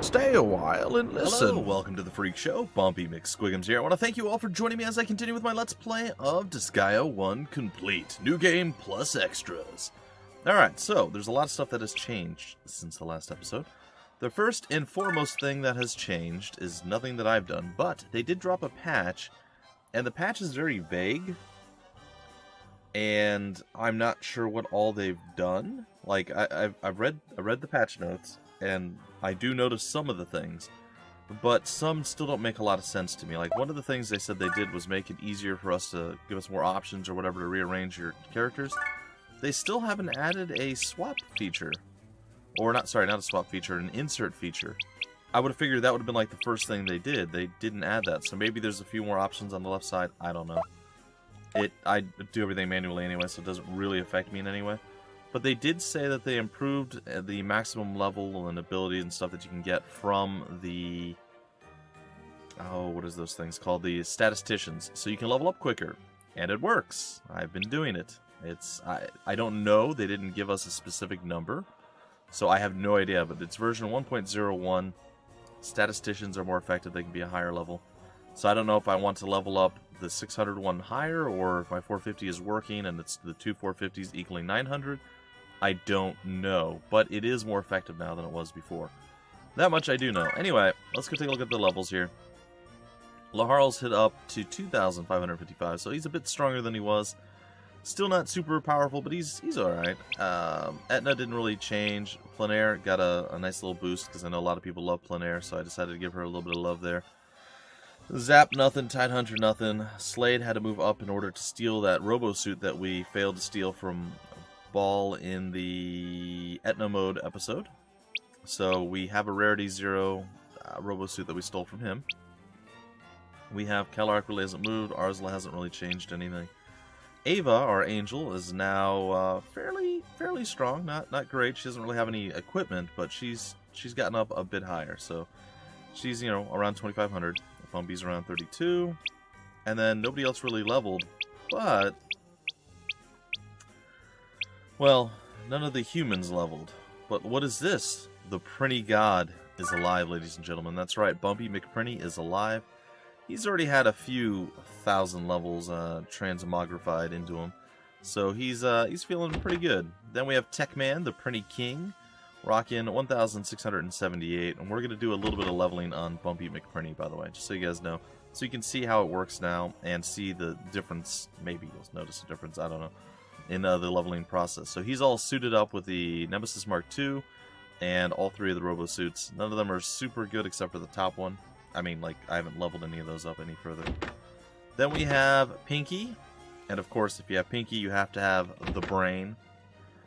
Stay a while and listen. Hello, welcome to the Freak Show. Bumpy McSquigums here. I want to thank you all for joining me as I continue with my Let's Play of Disgaea 1 Complete. New game plus extras. Alright, so there's a lot of stuff that has changed since the last episode. The first and foremost thing that has changed is nothing that I've done, but they did drop a patch, and the patch is very vague, and I'm not sure what all they've done. Like, I've read the patch notes, and I do notice some of the things, but some still don't make a lot of sense to me. Like, one of the things they said they did was make it easier for us to give us more options or whatever to rearrange your characters. They still haven't added a swap feature. Or not, sorry, not a swap feature, an insert feature. I would have figured that would have been like the first thing they did. They didn't add that, so maybe there's a few more options on the left side. I don't know. I do everything manually anyway, so it doesn't really affect me in any way. But they did say that they improved the maximum level and ability and stuff that you can get from the... Oh, what is those things called? The statisticians. So you can level up quicker. And it works. I've been doing it. I don't know. They didn't give us a specific number. So I have no idea. But it's version 1.01. Statisticians are more effective. They can be a higher level. So I don't know if I want to level up the 600 one higher, or if my 450 is working and it's the two 450s equaling 900. I don't know, but it is more effective now than it was before. That much I do know. Anyway, let's go take a look at the levels here. Laharl's hit up to 2,555, so he's a bit stronger than he was. Still not super powerful, but he's alright. Etna didn't really change. Plenair got a nice little boost, because I know a lot of people love Plenair, so I decided to give her a little bit of love there. Zap nothing, Tidehunter nothing. Slade had to move up in order to steal that robo suit that we failed to steal from Ball in the Etna Mode episode. So we have a rarity 0 robo suit that we stole from him. We have Calark really hasn't moved. Arsla hasn't really changed anything. Ava, our angel, is now fairly strong. Not great. She doesn't really have any equipment, but she's gotten up a bit higher. So she's, you know, around 2,500. Bumpy's around 32. And then nobody else really leveled, but... Well, none of the humans leveled. But what is this? The Prinny God is alive, ladies and gentlemen. That's right, Bumpy McPrinny is alive. He's already had a few thousand levels transmogrified into him. So he's feeling pretty good. Then we have Techman, the Prinny King, rocking 1,678. And we're going to do a little bit of leveling on Bumpy McPrinny, by the way, just so you guys know. So you can see how it works now and see the difference. Maybe you'll notice a difference, I don't know, in the leveling process. So he's all suited up with the Nemesis Mark II and all 3 of the robo suits. None of them are super good except for the top one. I mean, like, I haven't leveled any of those up any further. Then we have Pinky, and of course, if you have Pinky, you have to have the Brain.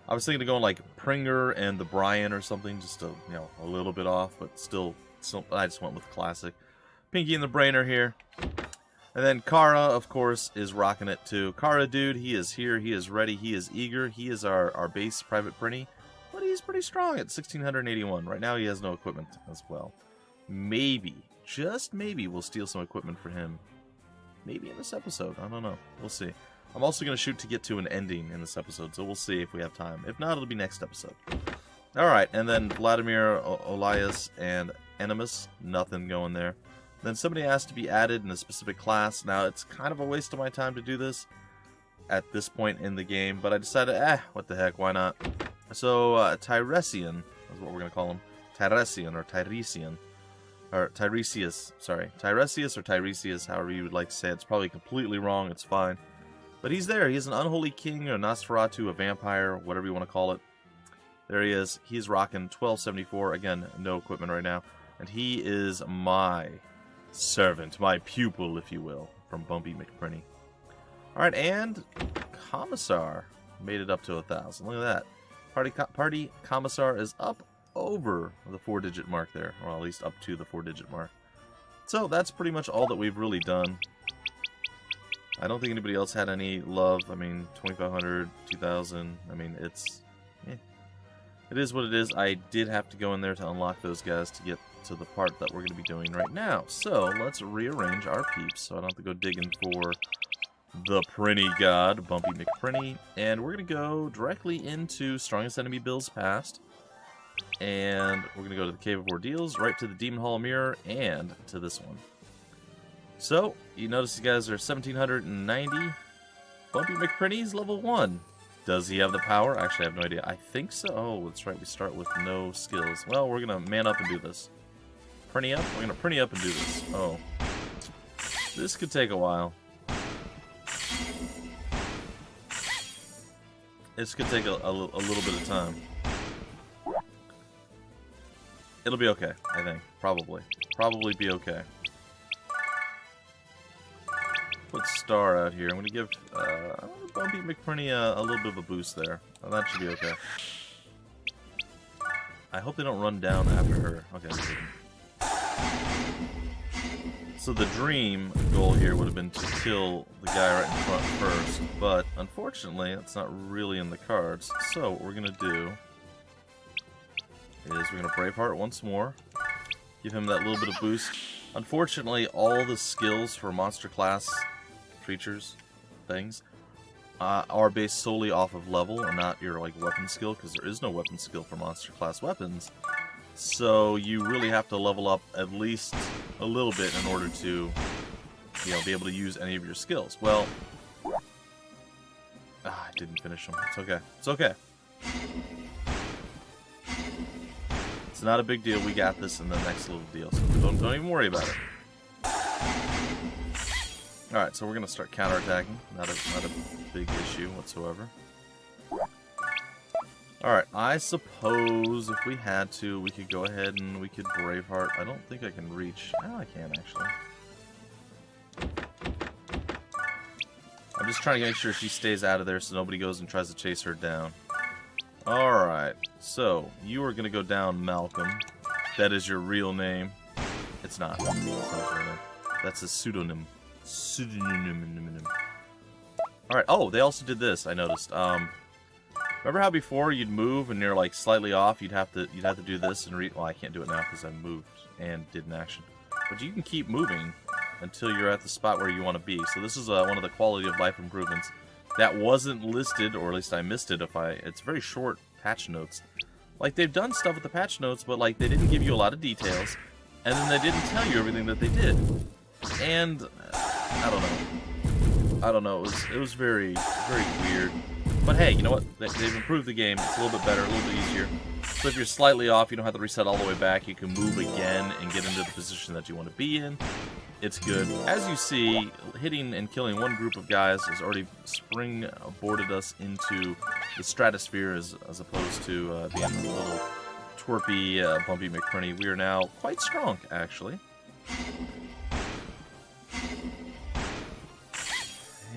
I was thinking of going like Pringer and the Brian or something, just to, you know, a little bit off, but still I just went with classic. Pinky and the Brain are here. And then Kara, of course, is rocking it too. Kara, dude, he is here, he is ready, he is eager. He is our base Private Prinny, but he's pretty strong at 1,681. Right now he has no equipment as well. Maybe, just maybe, we'll steal some equipment for him. Maybe in this episode, I don't know. We'll see. I'm also going to shoot to get to an ending in this episode, so we'll see if we have time. If not, it'll be next episode. Alright, and then Vladimir, Olias, and Animus, nothing going there. Then somebody asked to be added in a specific class. Now, it's kind of a waste of my time to do this at this point in the game, but I decided, what the heck, why not? So, Tiresian is what we're going to call him. Tiresian, or Tiresian. Or Tiresias, sorry. Tiresias or Tiresias, however you would like to say it. It's probably completely wrong, it's fine. But he's there. He's an unholy king, a Nosferatu, a vampire, whatever you want to call it. There he is. He's rocking 1274. Again, no equipment right now. And he is my servant, my pupil, if you will, from Bumpy McPrinny. Alright, and Commissar made it up to 1,000. Look at that. Party Commissar is up over the 4-digit mark there, or at least up to the 4-digit mark. So that's pretty much all that we've really done. I don't think anybody else had any love. I mean, 2,500, 2,000. I mean, it's... It is what it is. I did have to go in there to unlock those guys to get to the part that we're going to be doing right now. So, let's rearrange our peeps so I don't have to go digging for the Prinny God, Bumpy McPrinny. And we're going to go directly into Strongest Enemy Bills Past. And we're going to go to the Cave of Ordeals, right to the Demon Hall Mirror, and to this one. So, you notice you guys are 1790. Bumpy McPrinny's level 1. Does he have the power? Actually, I have no idea. I think so. Oh, that's right. We start with no skills. Well, we're going to man up and do this. Prinny up? We're going to Prinny up and do this. Oh. This could take a while. This could take a little bit of time. It'll be okay, I think. Probably. Probably be okay. Put Star out here. I'm going to give Bumpy McPrinny a little bit of a boost there. Oh, that should be okay. I hope they don't run down after her. Okay, they didn't. So the dream goal here would have been to kill the guy right in front first, but unfortunately, that's not really in the cards. So what we're going to do is we're going to Braveheart once more, give him that little bit of boost. Unfortunately, all the skills for monster class creatures, things, are based solely off of level and not your like weapon skill, because there is no weapon skill for monster class weapons. So you really have to level up at least a little bit in order to, you know, be able to use any of your skills. Well, I didn't finish them. It's okay. It's okay. It's not a big deal. We got this in the next little deal, so don't even worry about it. Alright, so we're going to start counterattacking. Not a big issue whatsoever. Alright, I suppose if we had to, we could go ahead and we could Braveheart. I don't think I can reach. Oh, I can, actually. I'm just trying to make sure she stays out of there so nobody goes and tries to chase her down. Alright, so you are going to go down, Malcolm. That is your real name. It's not. It's not his real name. That's a pseudonym. Alright, oh, they also did this, I noticed. Remember how before you'd move and you're like slightly off, you'd have to do this and well, I can't do it now because I moved and did an action. But you can keep moving until you're at the spot where you want to be. So this is one of the quality of life improvements that wasn't listed, or at least I missed it. It's very short patch notes. Like, they've done stuff with the patch notes, but like they didn't give you a lot of details, and then they didn't tell you everything that they did. And I don't know. It was very, very weird. But hey, you know what? They've improved the game. It's a little bit better, a little bit easier. So if you're slightly off, you don't have to reset all the way back. You can move again and get into the position that you want to be in. It's good. As you see, hitting and killing one group of guys has already springboarded us into the stratosphere as opposed to being a little twerpy, bumpy McPrinny. We are now quite strong, actually.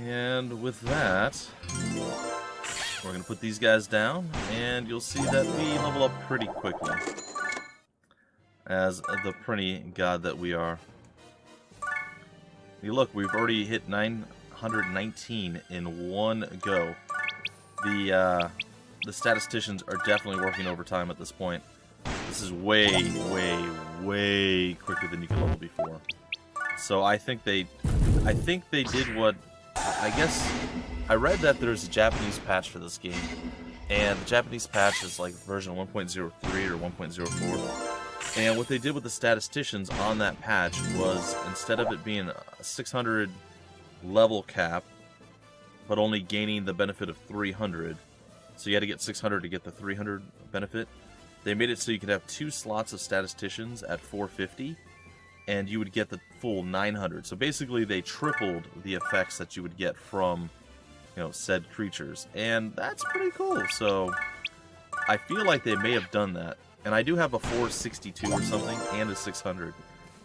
And with that, we're going to put these guys down, and you'll see that we level up pretty quickly as the Prinny God that we are. You look, we've already hit 919 in one go. The statisticians are definitely working overtime at this point. This is way, way, way quicker than you could level before. So I think they did what, I guess, I read that there's a Japanese patch for this game, and the Japanese patch is like version 1.03 or 1.04. And what they did with the statisticians on that patch was, instead of it being a 600 level cap, but only gaining the benefit of 300, so you had to get 600 to get the 300 benefit, they made it so you could have 2 slots of statisticians at 450, and you would get the full 900. So basically they tripled the effects that you would get from, you know, said creatures, and that's pretty cool. So I feel like they may have done that. And I do have a 462 or something and a 600.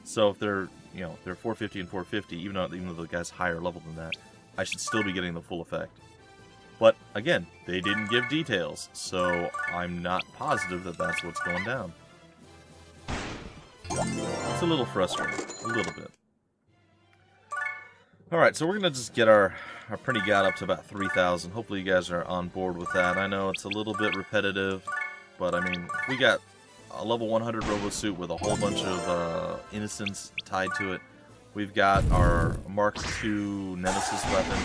So if they're, you know, they're 450 and 450, even though the guy's higher level than that, I should still be getting the full effect. But again, they didn't give details, so I'm not positive that that's what's going down. It's a little frustrating, a little bit. Alright, so we're going to just get our Prinny God up to about 3,000. Hopefully you guys are on board with that. I know it's a little bit repetitive, but I mean, we got a level 100 Robosuit with a whole bunch of innocents tied to it. We've got our Mark II Nemesis weapon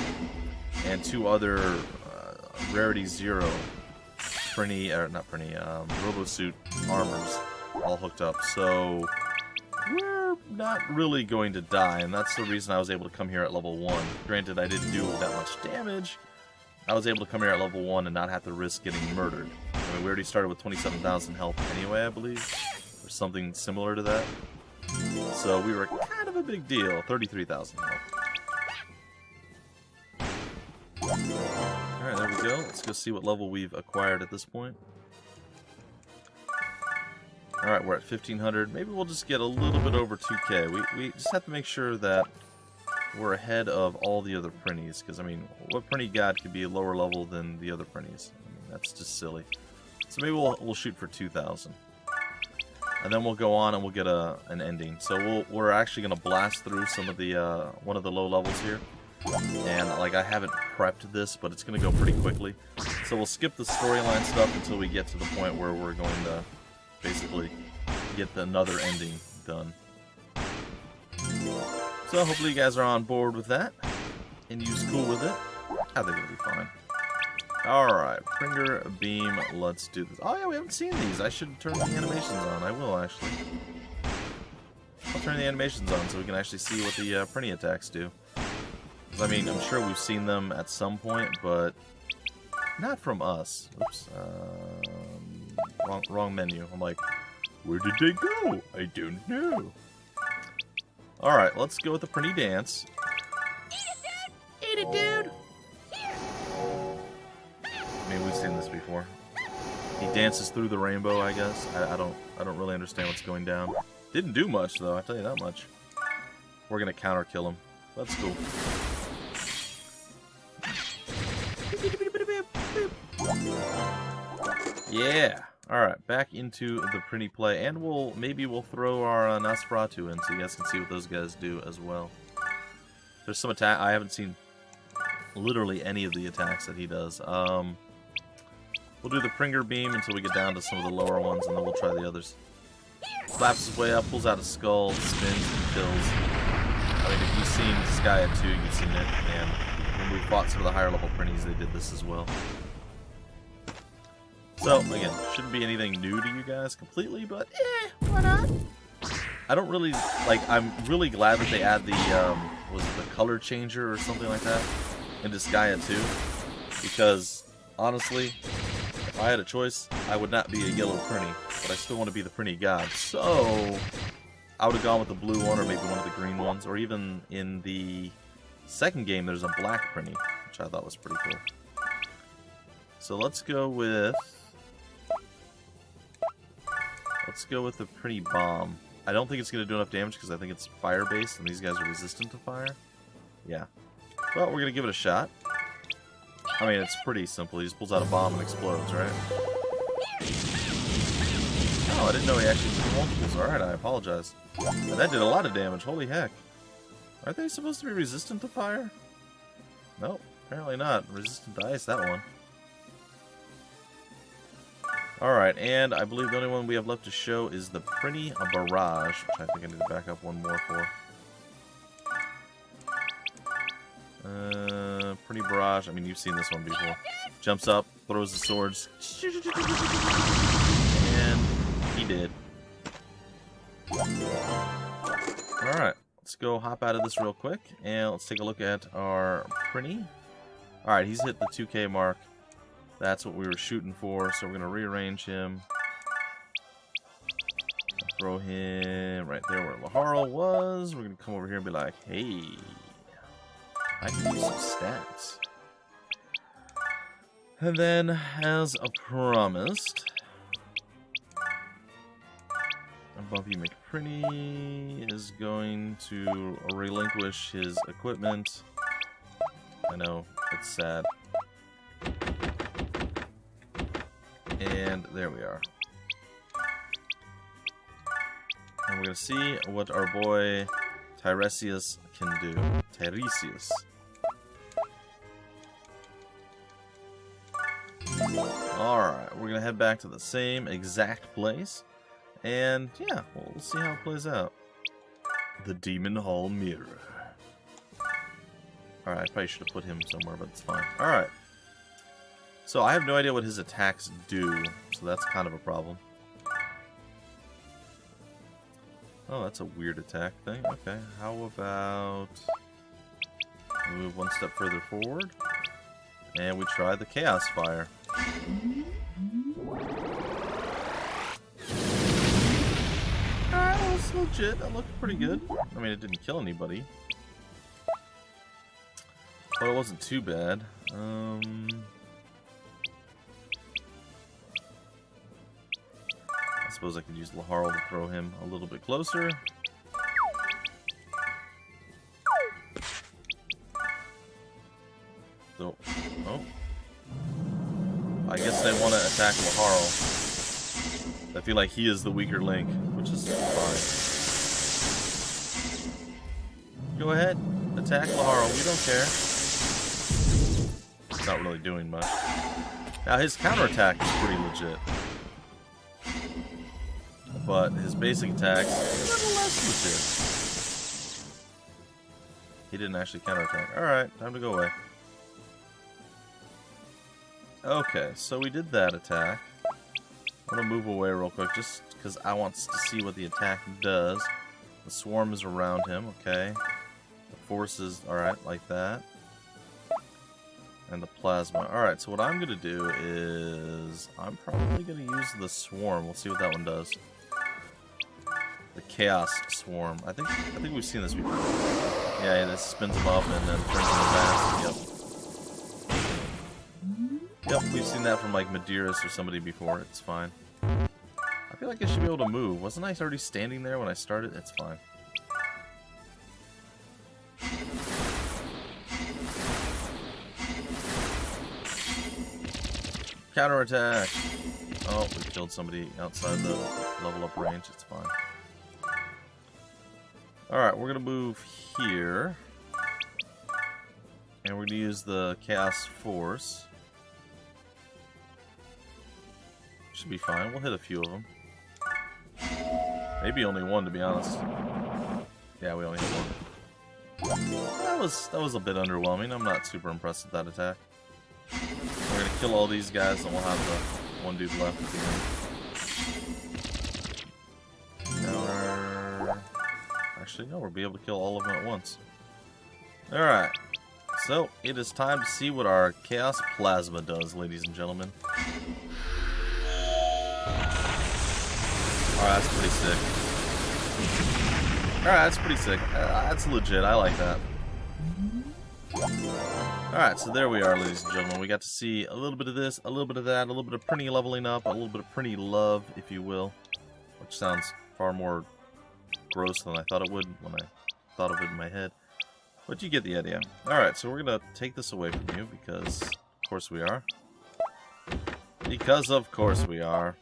and 2 other Rarity 0 Prinny, or not Prinny, Robosuit armors all hooked up, so we're not really going to die, and that's the reason I was able to come here at level 1. Granted, I didn't do that much damage. I was able to come here at level 1 and not have to risk getting murdered. I mean, we already started with 27,000 health anyway, I believe, or something similar to that. So we were kind of a big deal. 33,000 health. Alright, there we go. Let's go see what level we've acquired at this point. Alright, we're at 1,500. Maybe we'll just get a little bit over 2k. We just have to make sure that we're ahead of all the other Prinnies. Because, I mean, what Prinny God could be a lower level than the other Prinnies? I mean, that's just silly. So maybe we'll shoot for 2,000. And then we'll go on and we'll get an ending. So we're actually going to blast through some of the one of the low levels here. And like I haven't prepped this, but it's going to go pretty quickly. So we'll skip the storyline stuff until we get to the point where we're going to basically get another ending done. So hopefully you guys are on board with that and you's cool with it. I think it'll be fine. Alright, Pringer Beam, let's do this. Oh yeah, we haven't seen these. I should turn the animations on. I will actually. I'll turn the animations on so we can actually see what the Prinny attacks do. I mean, I'm sure we've seen them at some point, but not from us. Oops. Wrong menu. I'm like, where did they go? I don't know. Alright, let's go with the Prinny dance. Eat it, dude! Maybe we've seen this before. He dances through the rainbow, I guess. I don't really understand what's going down. Didn't do much, though, I'll tell you that much. We're gonna counter kill him. That's cool. Yeah. Alright, back into the Prinny play, and maybe we'll throw our Nosferatu in so you guys can see what those guys do as well. There's some attack. I haven't seen literally any of the attacks that he does. We'll do the Pringer Beam until we get down to some of the lower ones, and then we'll try the others. Slaps his way up, pulls out a skull, spins, and kills. I mean, if you've seen Disgaea 2, you've seen it, and when we fought some of the higher level Prinnies, they did this as well. So, again, shouldn't be anything new to you guys completely, but why not? I don't really, I'm really glad that they add the, was it the color changer or something like that in Disgaea 2, because, honestly, if I had a choice, I would not be a yellow Prinny, but I still want to be the Prinny God, so I would have gone with the blue one or maybe one of the green ones, or even in the second game, there's a black Prinny, which I thought was pretty cool. So let's go with the Prinny Bomb. I don't think it's going to do enough damage because I think it's fire-based and these guys are resistant to fire. Yeah. Well, we're going to give it a shot. I mean, it's pretty simple. He just pulls out a bomb and explodes, right? Oh, I didn't know he actually did multiples. Alright, I apologize. And that did a lot of damage. Holy heck. Aren't they supposed to be resistant to fire? Nope, apparently not. Resistant to ice, that one. Alright, and I believe the only one we have left to show is the Prinny Barrage, which I think I need to back up one more for. Prinny Barrage, I mean, you've seen this one before. Jumps up, throws the swords, and he did. Alright, let's go hop out of this real quick, and let's take a look at our Prinny. Alright, he's hit the 2K mark. That's what we were shooting for, so we're going to rearrange him. Throw him right there where Laharl was. We're going to come over here and be like, hey, I can use some stats. And then, as promised, Bumpy McPrinny is going to relinquish his equipment. I know, it's sad. And there we are. And we're going to see what our boy Tiresias can do. Tiresias. Alright, we're going to head back to the same exact place. And yeah, we'll see how it plays out. The Demon Hall Mirror. Alright, I probably should have put him somewhere, but it's fine. Alright. So I have no idea what his attacks do, so that's kind of a problem. Oh, that's a weird attack thing. Okay, how about move one step further forward, and we try the Chaos Fire. Alright, that was legit. That looked pretty good. I mean, it didn't kill anybody. But it wasn't too bad. I suppose I could use Laharl to throw him a little bit closer. So, oh. I guess they want to attack Laharl. I feel like he is the weaker link, which is fine. Go ahead, attack Laharl, we don't care. It's not really doing much. Now his counterattack is pretty legit. But his basic attack is nonetheless legit. He didn't actually counterattack. Alright, time to go away. Okay, so we did that attack. I'm gonna move away real quick just because I want to see what the attack does. The swarm is around him, okay. The force is alright, like that. And the plasma. Alright, so what I'm gonna do is I'm probably gonna use the swarm. We'll see what that one does. The Chaos Swarm. I think we've seen this before. Yeah, this spins him up and then turns him fast. Yep, we've seen that from like Medeiros or somebody before. It's fine. I feel like I should be able to move. Wasn't I already standing there when I started? It's fine. Counterattack! Oh, we killed somebody outside the level up range. It's fine. Alright, we're gonna move here. And we're gonna use the Chaos Force. Should be fine. We'll hit a few of them. Maybe only one, to be honest. Yeah, we only hit one. That was a bit underwhelming. I'm not super impressed with that attack. We're gonna kill all these guys, and we'll have the one dude left at the end. Counter. Actually, no, we'll be able to kill all of them at once. Alright. So, it is time to see what our Chaos Plasma does, ladies and gentlemen. Alright, that's pretty sick. Alright, that's pretty sick. That's legit. I like that. Alright, so there we are, ladies and gentlemen. We got to see a little bit of this, a little bit of that, a little bit of Prinny leveling up, a little bit of Prinny love, if you will. Which sounds far more gross than I thought it would when I thought of it in my head. But you get the idea. Alright, so we're going to take this away from you because, of course we are. Because, of course we are.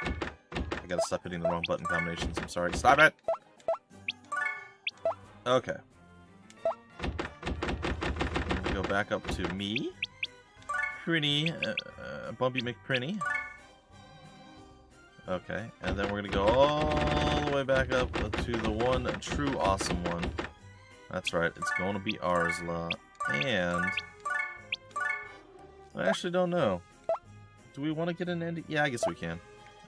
I gotta stop hitting the wrong button combinations. I'm sorry. Stop it! Okay. I'm gonna go back up to me. Prinny, Bumpy McPrinny. Okay, and then we're gonna go all the way back up to the one true awesome one. That's right, it's going to be Arsla. And I actually don't know. Do we want to get an ending? Yeah, I guess we can.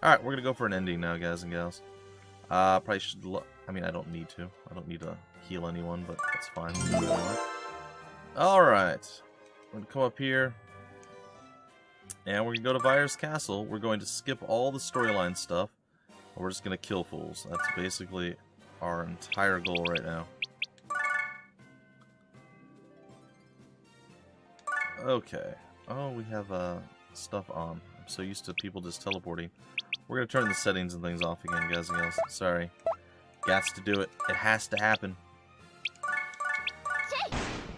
Alright, we're going to go for an ending now, guys and gals. Probably should I mean, I don't need to. I don't need to heal anyone, but that's fine. We'll do it anyway. Alright. We're going to come up here. And we're going to go to Virus Castle. We're going to skip all the storyline stuff. And we're just going to kill fools. That's basically our entire goal right now. Okay. Oh, we have stuff on. I'm so used to people just teleporting. We're going to turn the settings and things off again, guys and gals. Sorry. Gots to do it. It has to happen.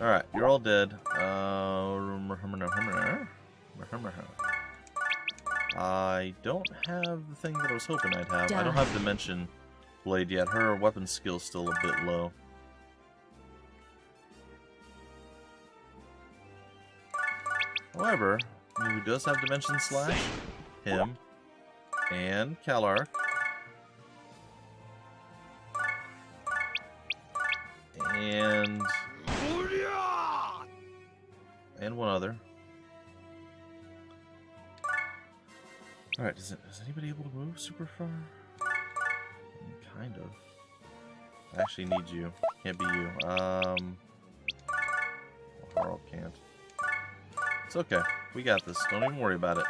Alright, you're all dead. I don't have the thing that I was hoping I'd have. I don't have Dimension Blade yet. Her weapon skill's still a bit low. However, who does have Dimension Slash? Him. And Kalark. And one other. Alright, is anybody able to move super far? Kind of. I actually need you. Can't be you. Harl can't. It's okay. We got this. Don't even worry about it.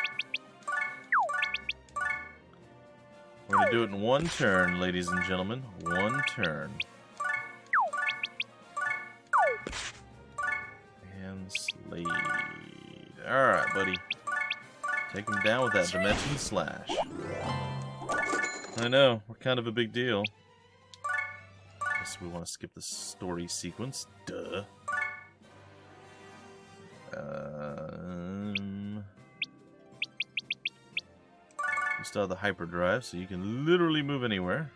We're gonna do it in one turn, ladies and gentlemen. One turn. And Slade. Alright, buddy. Take him down with that Dimension Slash. I know, we're kind of a big deal. Guess we want to skip the story sequence. Duh. You still have the hyperdrive, so you can literally move anywhere.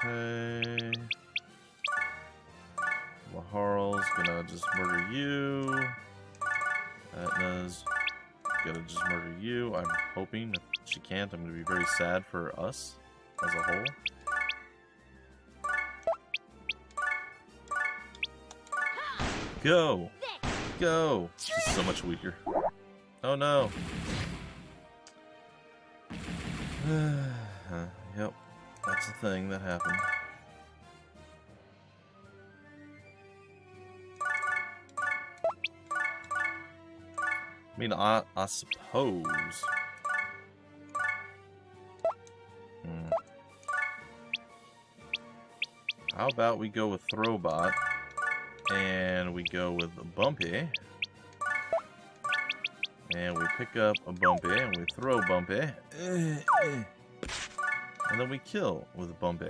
Okay. Laharl's gonna just murder you. Etna's gonna just murder you. I'm hoping. If she can't, I'm gonna be very sad for us as a whole. Go! Go! She's so much weaker. Oh no! Yep, that's the thing that happened. I mean, I suppose. How about we go with Throwbot, and we go with Bumpy, and we pick up a Bumpy, and we throw Bumpy, and then we kill with Bumpy.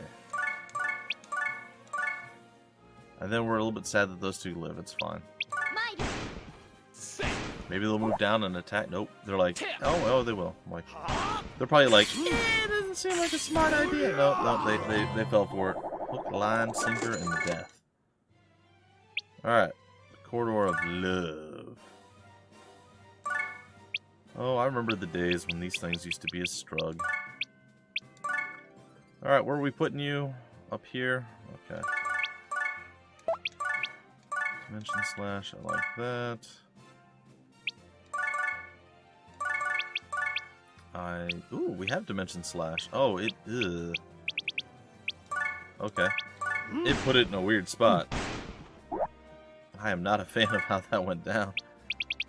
And then we're a little bit sad that those two live. It's fine. Maybe they'll move down and attack. Nope. They're like, oh, they will. I'm like, they're probably like, it doesn't seem like a smart idea. No, they fell for it. Hook, line, sinker, and death. Alright. Corridor of Love. Oh, I remember the days when these things used to be a strug. Alright, where are we putting you? Up here? Okay. Dimension Slash, I like that. Ooh, we have Dimension Slash. Oh, it... Okay. It put it in a weird spot. I am not a fan of how that went down.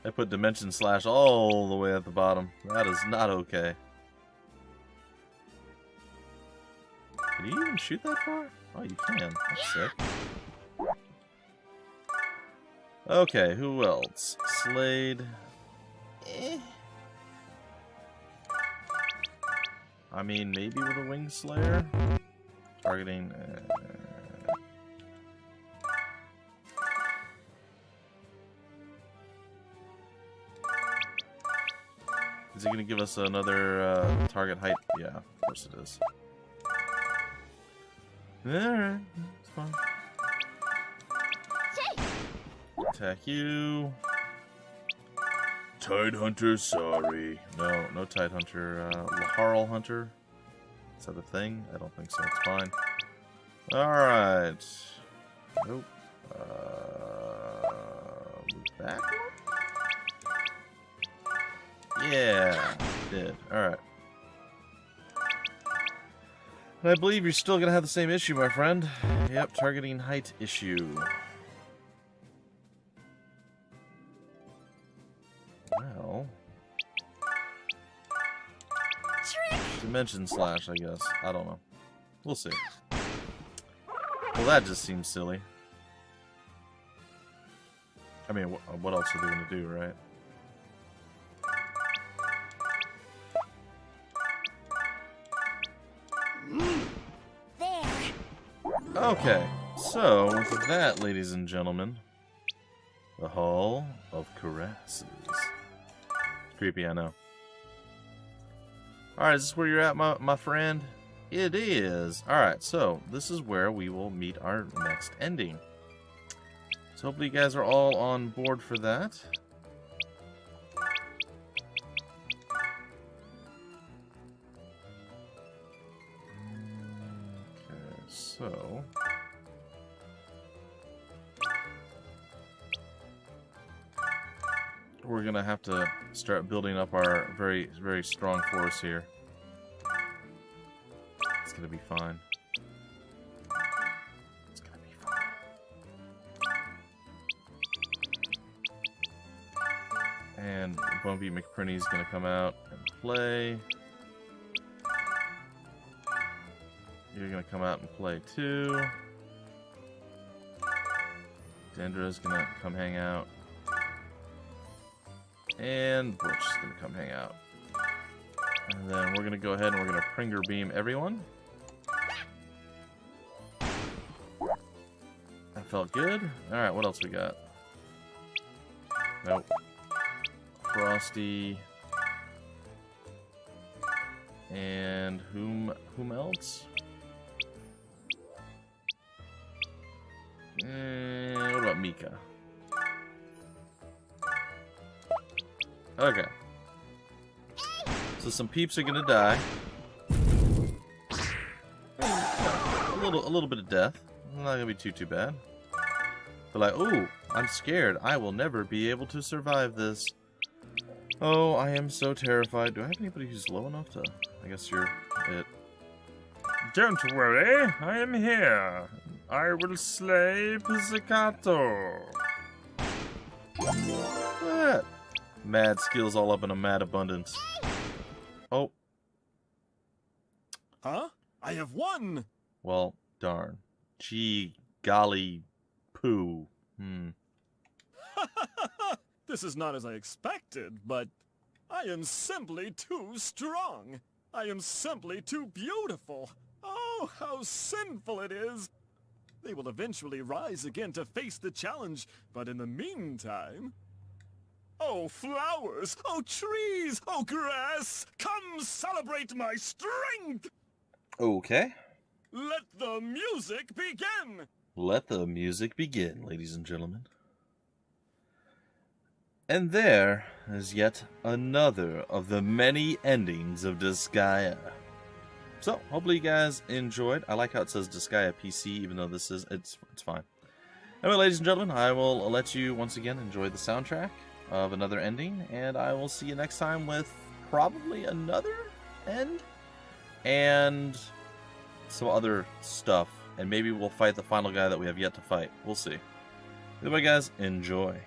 I put Dimension Slash all the way at the bottom. That is not okay. Can you even shoot that far? Oh, you can. That's sick. Okay, who else? Slade. I mean, maybe with a Wing Slayer? Targeting... Is it going to give us another target height? Yeah, of course it is. Alright, it's fine. Attack you. Tide Hunter, sorry. No Tide Hunter. Laharl Hunter. Is that a thing? I don't think so. It's fine. Alright. Nope. Move back one? Yeah, did. Alright. And I believe you're still going to have the same issue, my friend. Yep, targeting height issue. Well... Dimension Slash, I guess. I don't know. We'll see. Well, that just seems silly. I mean, what else are they going to do, right? Okay, so with that, ladies and gentlemen, the Hall of Caresses. It's creepy, I know. Alright, is this where you're at, my friend? It is. Alright, so this is where we will meet our next ending. So hopefully you guys are all on board for that. So we're gonna have to start building up our very, very strong force here. It's gonna be fine. It's gonna be fine. And Bumpy McPrinny's gonna come out and play. You're gonna come out and play too. Dendra's gonna come hang out. And Butch is gonna come hang out. And then we're gonna go ahead and we're gonna Pringer Beam everyone. That felt good. Alright, what else we got? Nope. Frosty. And whom else? What about Mika? Okay. So some peeps are gonna die. A little bit of death. Not gonna be too bad. But like, ooh, I'm scared. I will never be able to survive this. Oh, I am so terrified. Do I have anybody who's low enough to? I guess you're it. Don't worry, I am here. I will slay Pizzicato. What? Mad skills all up in a mad abundance. Oh. Huh? I have won! Well, darn. Gee, golly, poo. This is not as I expected, but I am simply too strong. I am simply too beautiful. Oh, how sinful it is. They will eventually rise again to face the challenge, but in the meantime... Oh, flowers! Oh, trees! Oh, grass! Come celebrate my strength! Okay. Let the music begin! Let the music begin, ladies and gentlemen. And there is yet another of the many endings of Disgaea. So, hopefully you guys enjoyed. I like how it says Disgaea PC, even though this is, it's fine. Anyway, ladies and gentlemen, I will let you once again enjoy the soundtrack of another ending, and I will see you next time with probably another end and some other stuff, and maybe we'll fight the final guy that we have yet to fight. We'll see. Anyway, guys, enjoy.